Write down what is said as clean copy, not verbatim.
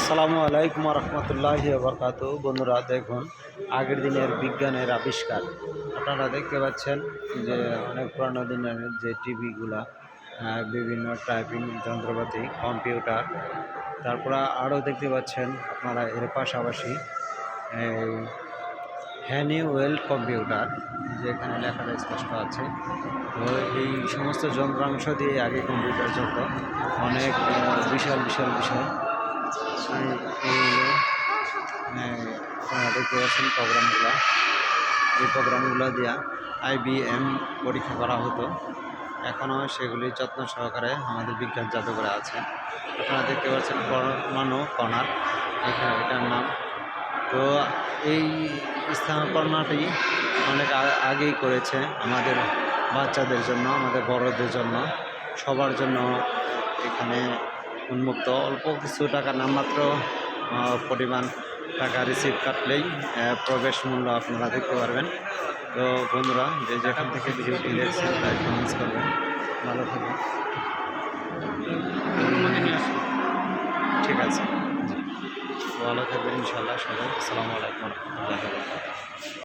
আসসালামু আলাইকুম রহমতুল্লাহি বরকাতু। বন্ধুরা দেখুন, আগের দিনের বিজ্ঞানের আবিষ্কার আপনারা দেখতে পাচ্ছেন যে অনেক পুরানো দিনের যে টিভিগুলা, বিভিন্ন টাইপিং যন্ত্রপাতি, কম্পিউটার, তারপরে আরও দেখতে পাচ্ছেন আপনারা এর পাশাপাশি এই হ্যানিওয়েল কম্পিউটার, যেখানে লেখাটা স্পষ্ট আছে। তো এই সমস্ত যন্ত্রাংশ দিয়ে আগে কম্পিউটার চলত। অনেক বিশাল বিশাল বিষয় আপনারা দেখতে পাচ্ছেন প্রোগ্রামগুলো। এই প্রোগ্রামগুলো দিয়া IBM পরীক্ষা করা হতো। এখনও সেগুলি যত্ন সহকারে আমাদের বিজ্ঞান জাদুঘরে আছে। আপনারা দেখতে পাচ্ছেন পরমাণু কণার, এটার নাম। তো এই স্থাপনাটি অনেক আগেই করেছে আমাদের বাচ্চাদের জন্য, আমাদের বড়দের জন্য, সবার জন্য এখানে উন্মুক্ত। অল্প কিছু টাকা, নামমাত্র পরিমাণ টাকা রিসিভ কাটলেই প্রবেশ মূল্য আপনারা দেখতে পারবেন। তো বন্ধুরা, যে যেখান থেকে ভিডিওটি দেখছেন তাই কমেন্টস করবেন। ভালো থাকবেন। ঠিক আছে, ভালো থাকবেন ইনশাআল্লাহ সবাই। আসসালামু আলাইকুম রহমতুল্লাহি।